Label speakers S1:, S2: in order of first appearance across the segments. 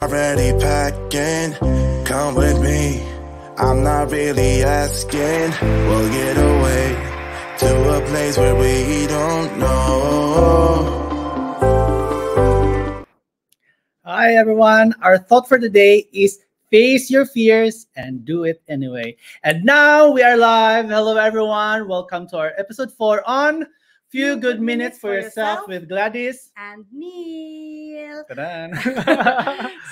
S1: already packing. Come with me, I'm not really asking. We'll get away to a place where we don't know.
S2: Hi everyone, our thought for today is face your fears and do it anyway. And now we are live. Hello everyone, welcome to our episode 4 on Few Good Minutes for Yourself with Gladys
S3: and Neil.
S2: Ta-da.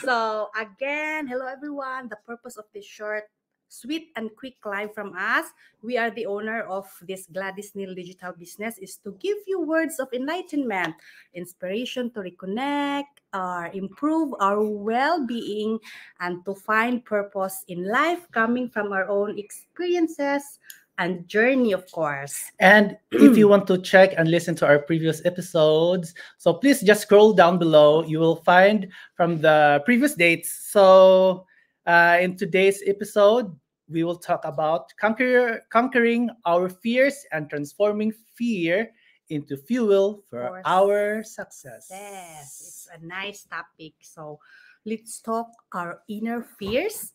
S3: So again, hello everyone. The purpose of this short, sweet and quick live from us, we are the owner of this Gladys Neil digital business, is to give you words of enlightenment, inspiration to reconnect or improve our well-being and to find purpose in life coming from our own experiences and journey, of course.
S2: And if you want to check and listen to our previous episodes, so please just scroll down below. You will find from the previous dates. So in today's episode, we will talk about conquering our fears and transforming fear into fuel for our success.
S3: Yes, it's a nice topic. So let's talk our inner fears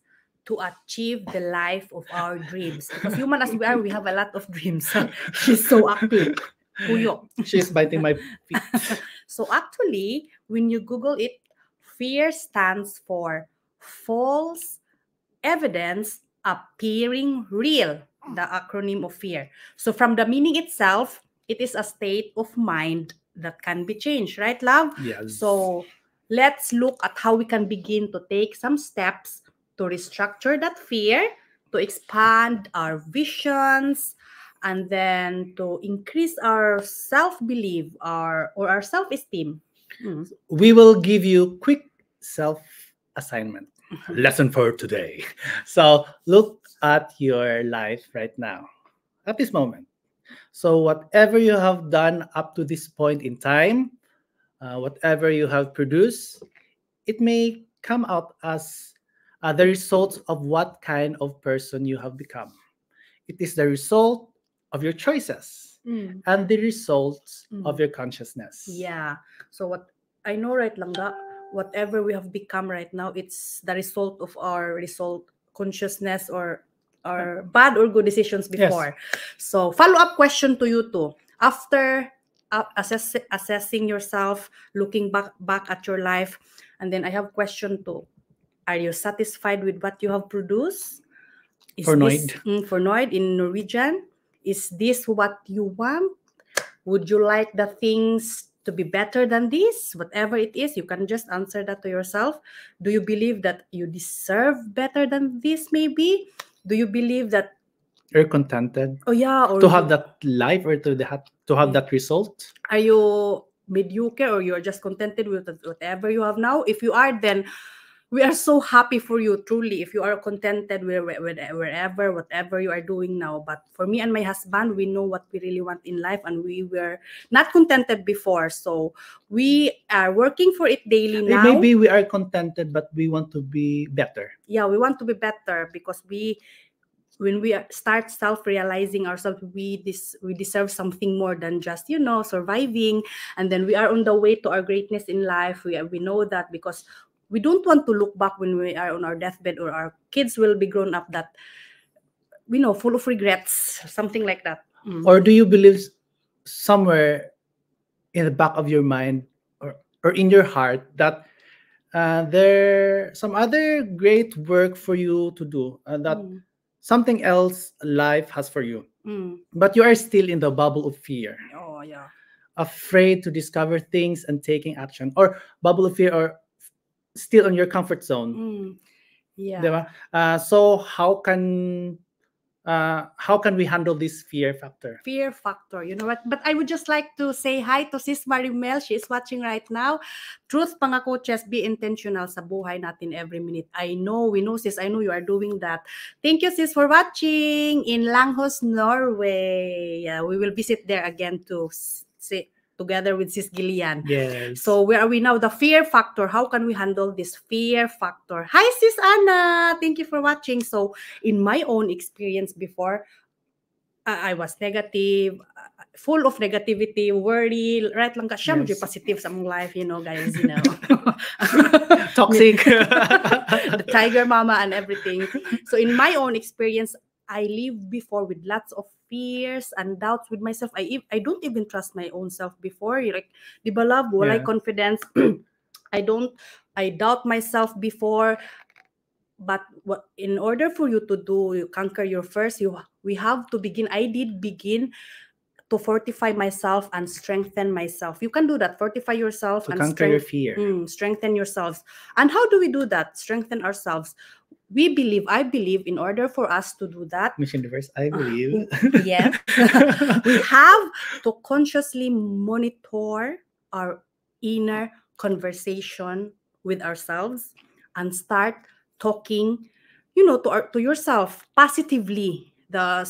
S3: to achieve the life of our dreams. Because human as we are, we have a lot of dreams. She's so active. Puyo.
S2: She's biting my feet.
S3: So actually, when you Google it, fear stands for false evidence appearing real, the acronym of fear. So from the meaning itself, it is a state of mind that can be changed, right, love?
S2: Yes.
S3: So let's look at how we can begin to take some steps to restructure that fear, to expand our visions, and then to increase our self-belief or our self-esteem.
S2: We will give you quick self-assignment. Lesson for today. So look at your life right now, at this moment. So whatever you have done up to this point in time, whatever you have produced, it may come out as the result of what kind of person you have become. It is the result of your choices and the results of your consciousness.
S3: Yeah. So what I know right langga, whatever we have become right now, it's the result of our consciousness or our bad or good decisions before. Yes. So follow-up question to you too. After assessing yourself, looking back at your life, and then I have question too. Are you satisfied with what you have produced? Fornøyd in Norwegian. Is this what you want? Would you like the things to be better than this? Whatever it is, you can just answer that to yourself. Do you believe that you deserve better than this maybe? Do you believe that
S2: you're contented?
S3: Oh yeah, or
S2: to have that life or to have that result?
S3: Are you mediocre or you're just contented with whatever you have now? If you are, then we are so happy for you, truly, if you are contented wherever, whatever you are doing now. But for me and my husband, we know what we really want in life, and we were not contented before. So we are working for it daily now.
S2: Maybe we are contented, but we want to be better.
S3: Yeah, we want to be better because when we start self-realizing ourselves, we deserve something more than just, surviving. And then we are on the way to our greatness in life. We know that because we don't want to look back when we are on our deathbed or our kids will be grown up that, full of regrets, something like that.
S2: Or do you believe somewhere in the back of your mind or in your heart that there some other great work for you to do and that something else life has for you, but you are still in the bubble of fear?
S3: Oh yeah,
S2: afraid to discover things and taking action, or bubble of fear, or still in your comfort zone.
S3: Yeah.
S2: So how can we handle this fear factor?
S3: Fear factor, you know what? But I would just like to say hi to Sis Marimel. She is watching right now. Truth, pangako, just be intentional sa buhay natin every minute. We know, sis. I know you are doing that. Thank you, sis, for watching in Langhus, Norway. We will visit there again to see together with Sis Gillian.
S2: Yes.
S3: So where are we now? The fear factor. How can we handle this fear factor? Hi, Sis Anna. Thank you for watching. So in my own experience before, I was negative. full of negativity, worry, right lang ka siya,
S2: Yes.
S3: positive sa mong life, guys,
S2: Toxic.
S3: the tiger mama and everything. So in my own experience, I lived before with lots of fears and doubts with myself. I don't even trust my own self before. Like, di ba love, wala
S2: Yeah.
S3: confidence. I doubt myself before. But in order for you to conquer your first, we have to begin. I did begin to fortify myself and strengthen myself. You can do that. Fortify yourself
S2: To
S3: and
S2: conquer your fear.
S3: strengthen yourselves. And how do we do that? Strengthen ourselves. I believe, in order for us to do that,
S2: Miss Universe, I believe.
S3: yes, we have to consciously monitor our inner conversation with ourselves and start talking, to yourself positively. The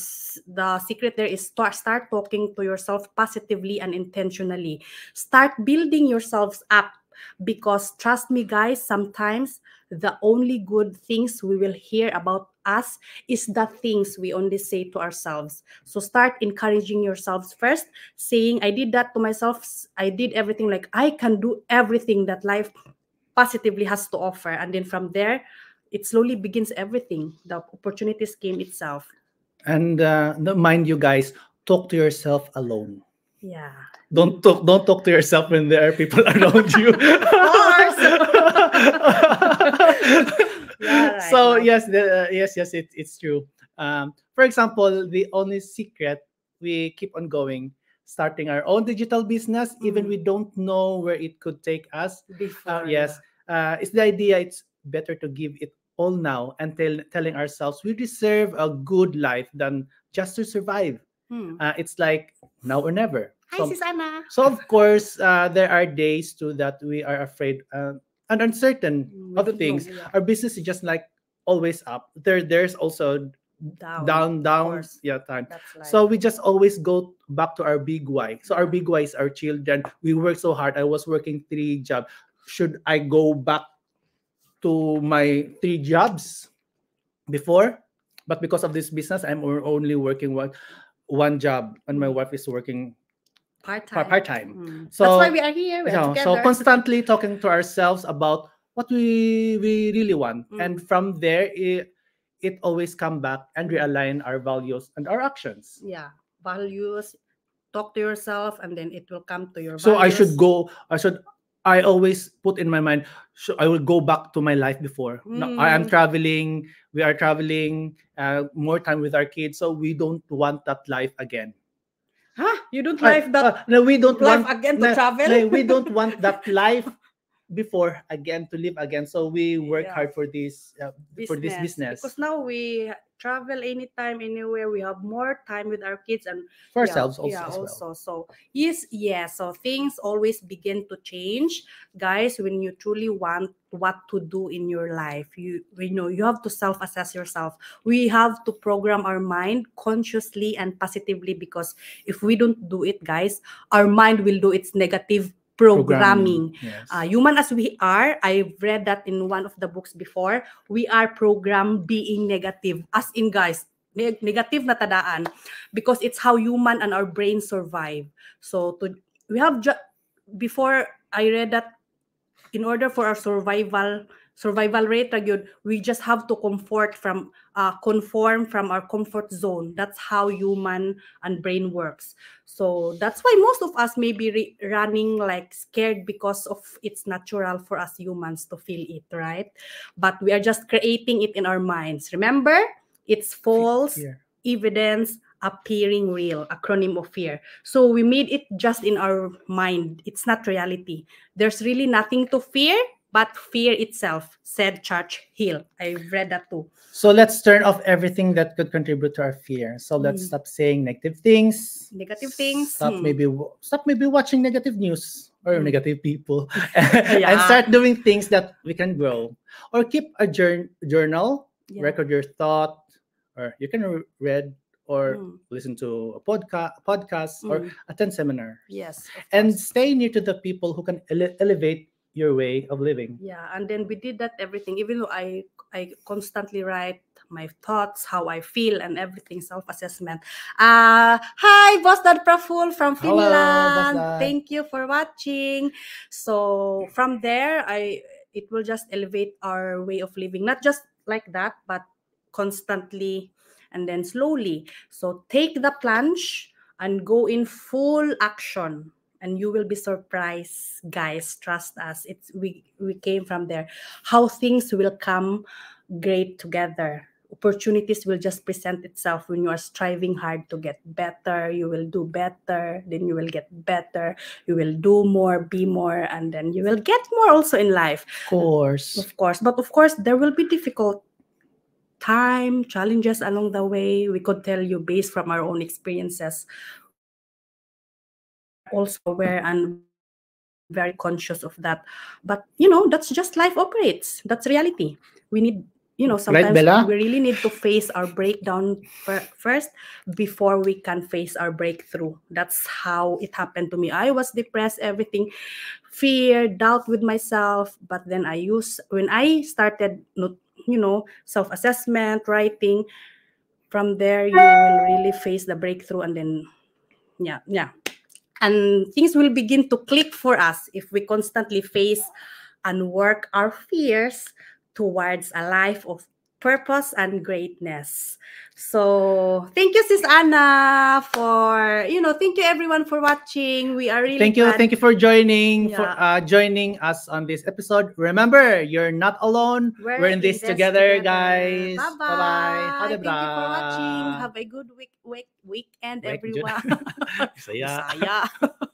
S3: secret there is start talking to yourself positively and intentionally. Start building yourselves up, because trust me, guys, sometimes the only good things we will hear about us is the things we only say to ourselves. So start encouraging yourselves first, saying, I did that to myself. I did everything, like I can do everything that life positively has to offer. And then from there, it slowly begins everything. The opportunities came itself.
S2: And mind you guys, talk to yourself alone.
S3: Yeah.
S2: Don't talk to yourself when there are people around you.
S3: Yeah, right,
S2: So
S3: love.
S2: yes, it's true. For example, the only secret, we keep on going, starting our own digital business, even we don't know where it could take us.
S3: Before,
S2: Yes, it's the idea. It's better to give it all now and telling ourselves we deserve a good life than just to survive. It's like now or never.
S3: Hi, Sis Anna.
S2: So of course, there are days too that we are afraid and uncertain
S3: We
S2: of the
S3: don't know,
S2: things.
S3: yeah.
S2: Our business is just like always up. There's also down,
S3: Of course.
S2: time.
S3: That's life.
S2: So we just always go back to our big why. So our big why is our children. We work so hard. I was working 3 jobs. Should I go back to my 3 jobs before? But because of this business, I'm only working one job, and my wife is working
S3: part-time.
S2: part-time.
S3: So that's why we are here. We are
S2: so
S3: together.
S2: constantly talking to ourselves about what we really want, and from there it always come back and realign our values and our actions.
S3: Yeah, values. Talk to yourself, and then it will come to your
S2: So
S3: values.
S2: I always put in my mind, I will go back to my life before. Now, I am traveling. We are traveling more time with our kids, so we don't want that life again.
S3: Huh? You don't like that?
S2: No, we don't
S3: life
S2: want
S3: again to travel?
S2: No, we don't want that life before again to live again. So we work
S3: Yeah.
S2: hard for this business
S3: Because now we travel anytime, anywhere. We have more time with our kids and
S2: for ourselves also.
S3: Yeah,
S2: as well.
S3: also. So so things always begin to change, guys. When you truly want what to do in your life, you have to self-assess yourself. We have to program our mind consciously and positively, because if we don't do it, guys, our mind will do its negative programming.
S2: Yes.
S3: Human as we are, I've read that in one of the books before, we are programmed being negative. As in, guys, negative na tadaan, because it's how human and our brain survive. So before I read that, in order for our survival rate, we just have to conform from our comfort zone. That's how human and brain works. So that's why most of us may be running like scared, because of it's natural for us humans to feel it, right? But we are just creating it in our minds. Remember, it's false
S2: Fear.
S3: evidence appearing real, acronym of fear. So we made it just in our mind. It's not reality. There's really nothing to fear but fear itself, said Churchill. I read that too.
S2: So let's turn off everything that could contribute to our fear. So let's stop saying negative things. Stop maybe watching negative news or negative people, and start doing things that we can grow. Or keep a journal, record your thought, or you can read or listen to a podcast or attend seminar.
S3: Yes.
S2: And stay near to the people who can elevate your way of living.
S3: Yeah, and then we did that everything. Even though I constantly write my thoughts, how I feel, and everything, self-assessment. Hi, Boss Dad Praful from
S2: Hello, Boss
S3: Finland.
S2: Dad.
S3: Thank you for watching. So from there, it will just elevate our way of living, not just like that, but constantly and then slowly. So take the plunge and go in full action, and you will be surprised, guys. Trust us. We came from there. How things will come great together. Opportunities will just present itself when you are striving hard to get better. You will do better, then you will get better. You will do more, be more, and then you will get more also in life.
S2: Of course.
S3: But of course, there will be difficult time, challenges along the way. We could tell you based from our own experiences. We are also aware and very conscious of that. But that's just life operates. That's reality. We need, sometimes
S2: Bella?
S3: we really need to face our breakdown first before we can face our breakthrough. That's how it happened to me. I was depressed, everything, fear, doubt with myself. But then when I started, self-assessment, writing, from there you will really face the breakthrough, and then yeah, and things will begin to click for us if we constantly face and work our fears towards a life of purpose and greatness. So thank you, Sis Anna, for thank you everyone for watching. We are really
S2: Thank you for joining
S3: Yeah.
S2: joining us on this episode. Remember, you're not alone. We're in this together, guys.
S3: Bye
S2: Bye-bye.
S3: bye. Thank you for watching. Have a good weekend,
S2: Week-
S3: everyone.
S2: Saya.
S3: Bisaya.